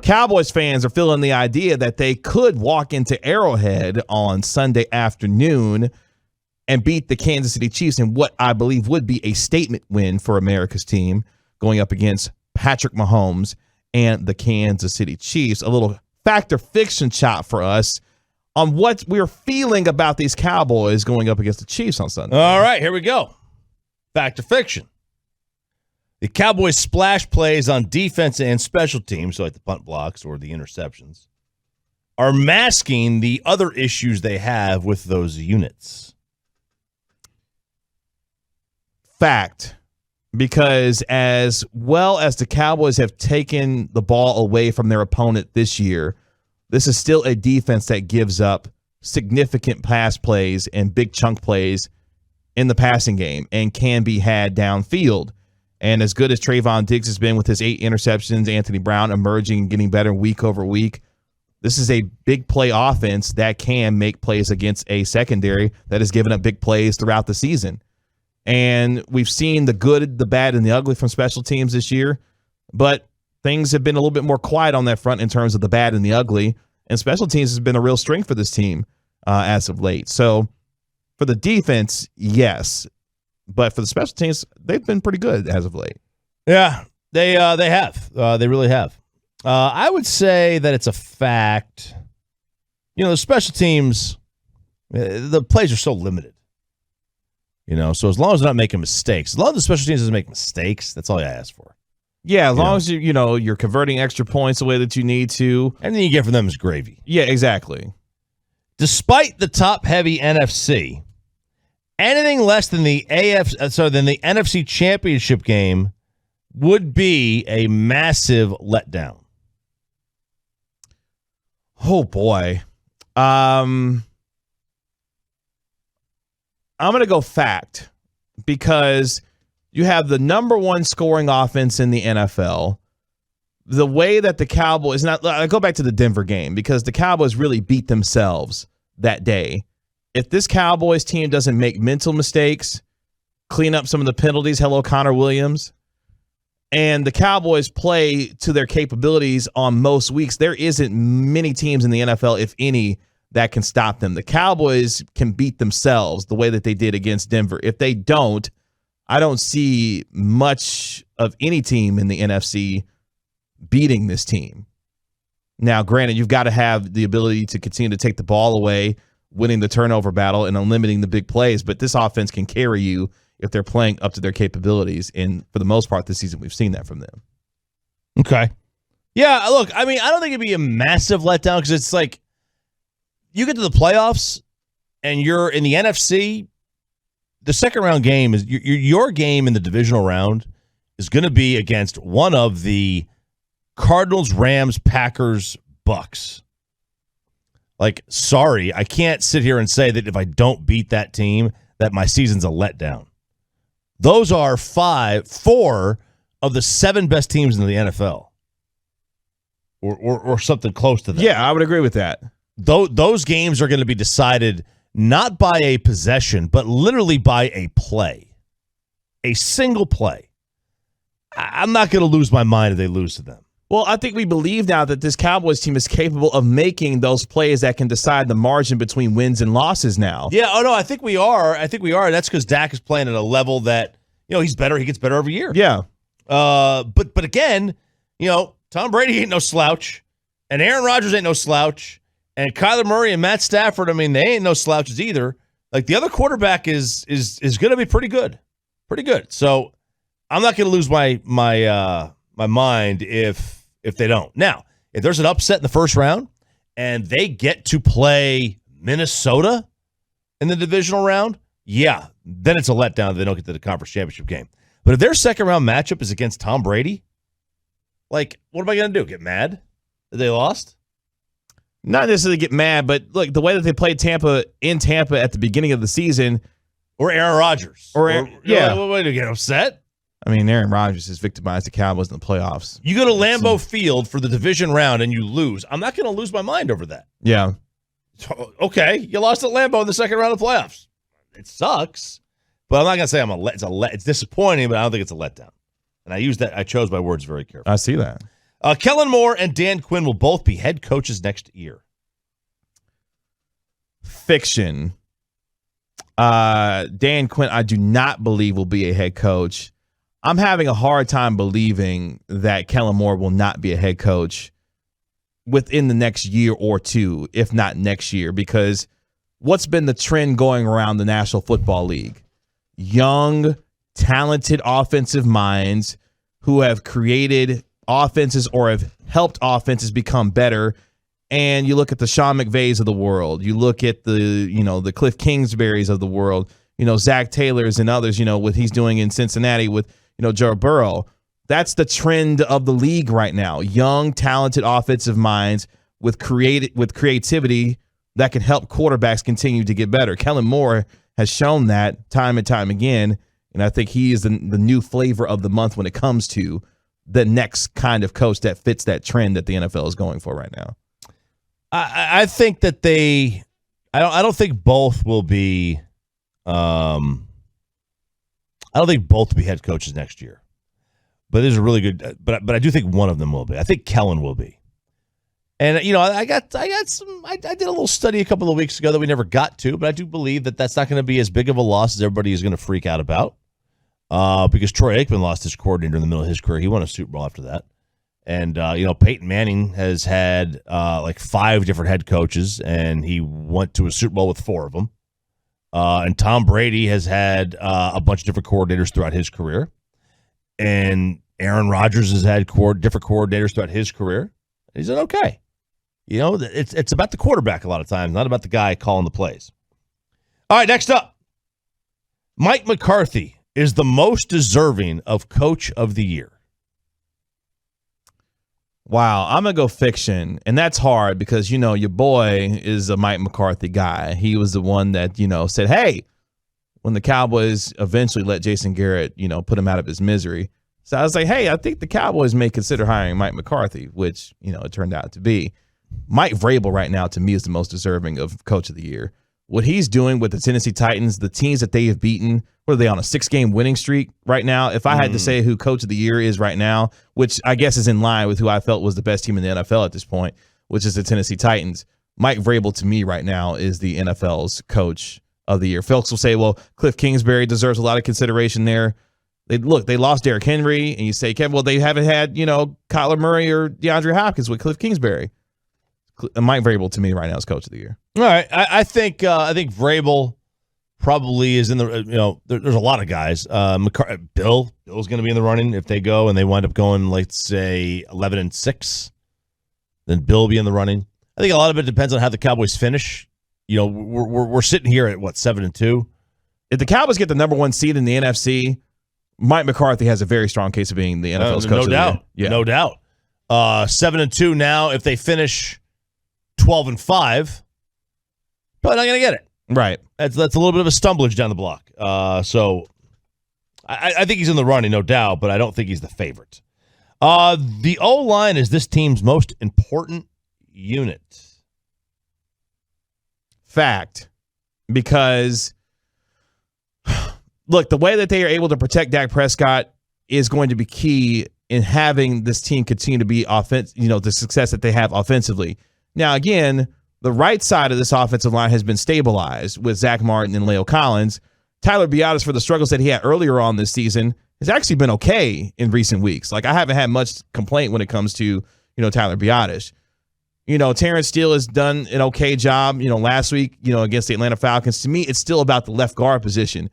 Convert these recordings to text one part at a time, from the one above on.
Cowboys fans are feeling the idea that they could walk into Arrowhead on Sunday afternoon and beat the Kansas City Chiefs in what I believe would be a statement win for America's team going up against Patrick Mahomes and the Kansas City Chiefs. A little fact or fiction shot for us on what we're feeling about these Cowboys going up against the Chiefs on Sunday. All right, here we go. Fact or fiction. The Cowboys' splash plays on defense and special teams, so like the punt blocks or the interceptions, are masking the other issues they have with those units. Fact. Because as well as the Cowboys have taken the ball away from their opponent this year, this is still a defense that gives up significant pass plays and big chunk plays in the passing game and can be had downfield. And as good as Trayvon Diggs has been with his 8 interceptions, Anthony Brown emerging and getting better week over week, this is a big play offense that can make plays against a secondary that has given up big plays throughout the season. And we've seen the good, the bad, and the ugly from special teams this year, but things have been a little bit more quiet on that front in terms of the bad and the ugly, and special teams has been a real strength for this team as of late. So for the defense, yes. But for the special teams, they've been pretty good as of late. Yeah, they have. They really have. I would say that it's a fact. You know, the special teams, the plays are so limited. You know, so as long as they're not making mistakes, as long as the special teams doesn't make mistakes, that's all I ask for. Yeah, as long as you're converting extra points the way that you need to. Anything you get from them is gravy. Yeah, exactly. Despite the top-heavy NFC, anything less than the NFC Championship game would be a massive letdown. Oh boy. I'm going to go fact because you have the number one scoring offense in the NFL. The way that the Cowboys, I go back to the Denver game because the Cowboys really beat themselves that day. If this Cowboys team doesn't make mental mistakes, clean up some of the penalties, hello Connor Williams, and the Cowboys play to their capabilities on most weeks, there isn't many teams in the NFL, if any, that can stop them. The Cowboys can beat themselves the way that they did against Denver. If they don't, I don't see much of any team in the NFC beating this team. Now, granted, you've got to have the ability to continue to take the ball away, winning the turnover battle and limiting the big plays, but this offense can carry you if they're playing up to their capabilities. And for the most part this season, we've seen that from them. Okay. Yeah, look, I mean, I don't think it'd be a massive letdown because it's like you get to the playoffs and you're in the NFC, the second round game is your game in the divisional round is going to be against one of the Cardinals, Rams, Packers, Bucks. Like, sorry, I can't sit here and say that if I don't beat that team, that my season's a letdown. Those are 4 of the 7 best teams in the NFL. Or something close to that. Yeah, I would agree with that. Those games are going to be decided not by a possession, but literally by a play. A single play. I'm not going to lose my mind if they lose to them. Well, I think we believe now that this Cowboys team is capable of making those plays that can decide the margin between wins and losses now. Yeah, I think we are. That's because Dak is playing at a level that, he's better. He gets better every year. Yeah. But again, Tom Brady ain't no slouch, and Aaron Rodgers ain't no slouch, and Kyler Murray and Matt Stafford, I mean, they ain't no slouches either. Like, the other quarterback is going to be pretty good. Pretty good. So I'm not going to lose my mind if they don't. Now, if there's an upset in the first round and they get to play Minnesota in the divisional round, yeah, then it's a letdown if they don't get to the conference championship game. But if their second round matchup is against Tom Brady, like, what am I going to do? Get mad that they lost? Not necessarily get mad, but look, the way that they played Tampa at the beginning of the season. Or Aaron Rodgers. Yeah. What, to get upset? I mean, Aaron Rodgers has victimized the Cowboys in the playoffs. You go to Lambeau Field for the division round and you lose. I'm not going to lose my mind over that. Yeah. Okay, you lost at Lambeau in the second round of the playoffs. It sucks, but I'm not going to say it's disappointing, but I don't think it's a letdown. And I chose my words very carefully. I see that. Kellen Moore and Dan Quinn will both be head coaches next year. Fiction. Dan Quinn, I do not believe will be a head coach. I'm having a hard time believing that Kellen Moore will not be a head coach within the next year or two, if not next year, because what's been the trend going around the National Football League? Young, talented offensive minds who have created offenses or have helped offenses become better. And you look at the Sean McVays of the world. You look at the Cliff Kingsburys of the world, Zach Taylors and others, what he's doing in Cincinnati with, Joe Burrow. That's the trend of the league right now. Young, talented offensive minds with creativity that can help quarterbacks continue to get better. Kellen Moore has shown that time and time again, and I think he is the new flavor of the month when it comes to the next kind of coach that fits that trend that the NFL is going for right now. I think that I don't think both will be I don't think both will be head coaches next year. But there's a really good but I do think one of them will be. I think Kellen will be. And I did a little study a couple of weeks ago that we never got to, but I do believe that that's not going to be as big of a loss as everybody is going to freak out about. Because Troy Aikman lost his coordinator in the middle of his career. He won a Super Bowl after that. And, Peyton Manning has had like 5 different head coaches, and he went to a Super Bowl with 4 of them. And Tom Brady has had a bunch of different coordinators throughout his career. And Aaron Rodgers has had different coordinators throughout his career. He's done okay. It's about the quarterback a lot of times, not about the guy calling the plays. All right, next up. Mike McCarthy is the most deserving of Coach of the Year. Wow, I'm going to go fiction, and that's hard because, your boy is a Mike McCarthy guy. He was the one that, said, hey, when the Cowboys eventually let Jason Garrett, put him out of his misery. So I was like, hey, I think the Cowboys may consider hiring Mike McCarthy, which, it turned out to be. Mike Vrabel right now, to me, is the most deserving of Coach of the Year. What he's doing with the Tennessee Titans, the teams that they have beaten, what are they on a 6-game winning streak right now? If I had to say who Coach of the Year is right now, which I guess is in line with who I felt was the best team in the NFL at this point, which is the Tennessee Titans, Mike Vrabel to me right now is the NFL's Coach of the Year. Folks will say, well, Cliff Kingsbury deserves a lot of consideration there. They lost Derrick Henry, and you say, Kevin, well, they haven't had, Kyler Murray or DeAndre Hopkins with Cliff Kingsbury. Mike Vrabel to me right now is Coach of the Year. All right, I think Vrabel probably is in the there's a lot of guys. Bill's going to be in the running if they go and they wind up going, let's say 11-6. Then Bill will be in the running. I think a lot of it depends on how the Cowboys finish. We're sitting here at 7-2. If the Cowboys get the number 1 seed in the NFC, Mike McCarthy has a very strong case of being the NFL's Coach of the Year. Yeah. No doubt. 7-2 now. If they finish 12-5, probably not going to get it. Right. That's a little bit of a stumblage down the block. So I think he's in the running, no doubt, but I don't think he's the favorite. The O-line is this team's most important unit. Fact. Because, look, the way that they are able to protect Dak Prescott is going to be key in having this team continue to be the success that they have offensively. Now, again, the right side of this offensive line has been stabilized with Zach Martin and Leo Collins. Tyler Biadasz, for the struggles that he had earlier on this season, has actually been okay in recent weeks. Like, I haven't had much complaint when it comes to, Tyler Biadasz. Terrence Steele has done an okay job, last week, against the Atlanta Falcons. To me, it's still about the left guard position.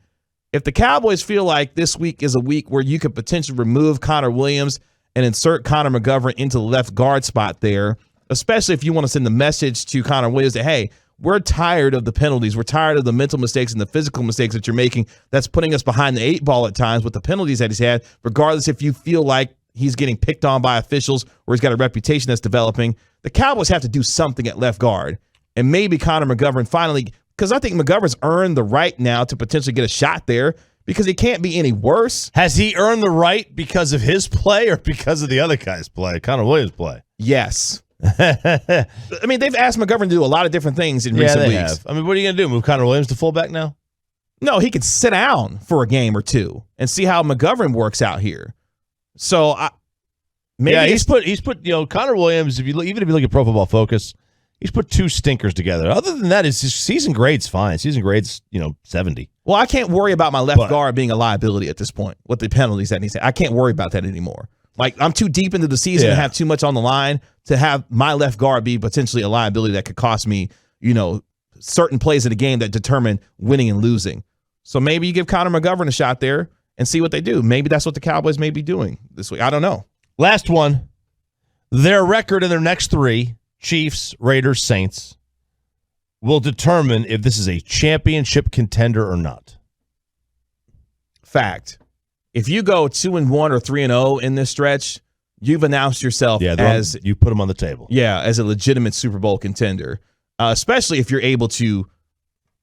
If the Cowboys feel like this week is a week where you could potentially remove Connor Williams and insert Connor McGovern into the left guard spot there, especially if you want to send the message to Connor Williams that, hey, we're tired of the penalties. We're tired of the mental mistakes and the physical mistakes that you're making. That's putting us behind the 8 ball at times with the penalties that he's had, regardless if you feel like he's getting picked on by officials or he's got a reputation that's developing. The Cowboys have to do something at left guard. And maybe Connor McGovern finally, because I think McGovern's earned the right now to potentially get a shot there because it can't be any worse. Has he earned the right because of his play or because of the other guy's play, Connor Williams' play? Yes. I mean, they've asked McGovern to do a lot of different things in recent weeks. Have. I mean, what are you going to do? Move Connor Williams to fullback now? No, he could sit down for a game or two and see how McGovern works out here. So maybe he's put Connor Williams. Even if you look at Pro Football Focus, he's put 2 stinkers together. Other than that, his season grade's fine. Season grade's 70. Well, I can't worry about my left guard being a liability at this point with the penalties that he's. I can't worry about that anymore. Like, I'm too deep into the season and have too much on the line to have my left guard be potentially a liability that could cost me, certain plays in the game that determine winning and losing. So maybe you give Connor McGovern a shot there and see what they do. Maybe that's what the Cowboys may be doing this week. I don't know. Last one. Their record in their next 3, Chiefs, Raiders, Saints, will determine if this is a championship contender or not. Fact. If you go 2-1 or 3-0 in this stretch, you've announced yourself as you put them on the table. Yeah, as a legitimate Super Bowl contender, especially if you're able to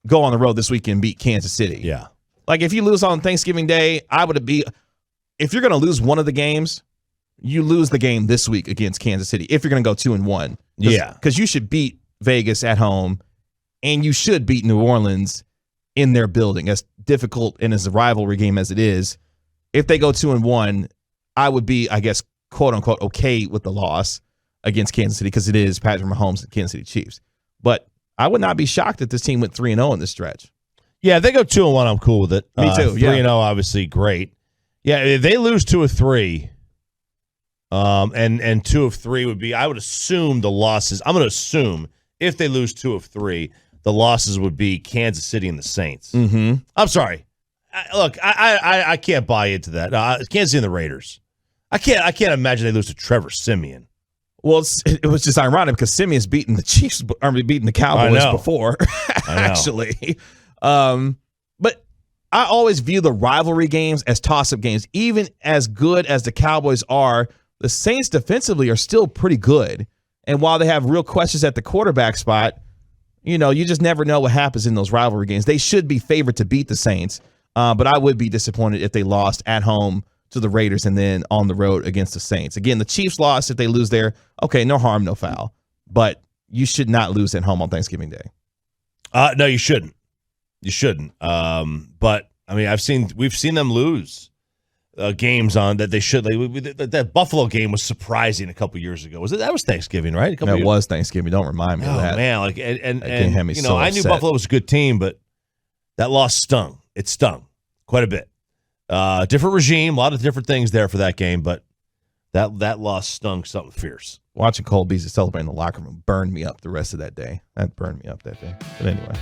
go on the road this weekend and beat Kansas City. Yeah. Like, if you lose on Thanksgiving Day, if you're going to lose one of the games, you lose the game this week against Kansas City if you're going to go 2-1. Yeah. Because you should beat Vegas at home, and you should beat New Orleans in their building, as difficult and as a rivalry game as it is. If they go 2-1, I would be, I guess, quote unquote, okay with the loss against Kansas City because it is Patrick Mahomes and Kansas City Chiefs. But I would not be shocked if this team went 3-0 in this stretch. Yeah, if they go 2-1, I'm cool with it. Me too. 3-0, obviously, great. Yeah, if they lose 2 of 3, and 2 of 3 would be, I would assume the losses. I'm going to assume if they lose 2 of 3, the losses would be Kansas City and the Saints. Mm-hmm. I'm sorry. I can't buy into that. Kansas City and the Raiders. I can't imagine they lose to Trevor Siemian. Well, it was just ironic because Simeon's beaten the Chiefs, beaten the Cowboys before, actually. But I always view the rivalry games as toss-up games. Even as good as the Cowboys are, the Saints defensively are still pretty good. And while they have real questions at the quarterback spot, you just never know what happens in those rivalry games. They should be favored to beat the Saints, but I would be disappointed if they lost at home to the Raiders and then on the road against the Saints. Again, the Chiefs lost. If they lose there, okay, no harm, no foul. But you should not lose at home on Thanksgiving Day. No, you shouldn't. You shouldn't. But I mean, we've seen them lose games on that they should. That Buffalo game was surprising a couple years ago. That was Thanksgiving, right? That was Thanksgiving. Don't remind me of that. Oh man, and I knew Buffalo was a good team, but that loss stung. It stung quite a bit. Different regime, a lot of different things there for that game, but that loss stung something fierce. Watching Cole Beasley celebrate in the locker room burned me up the rest of that day. That burned me up that day. But anyway.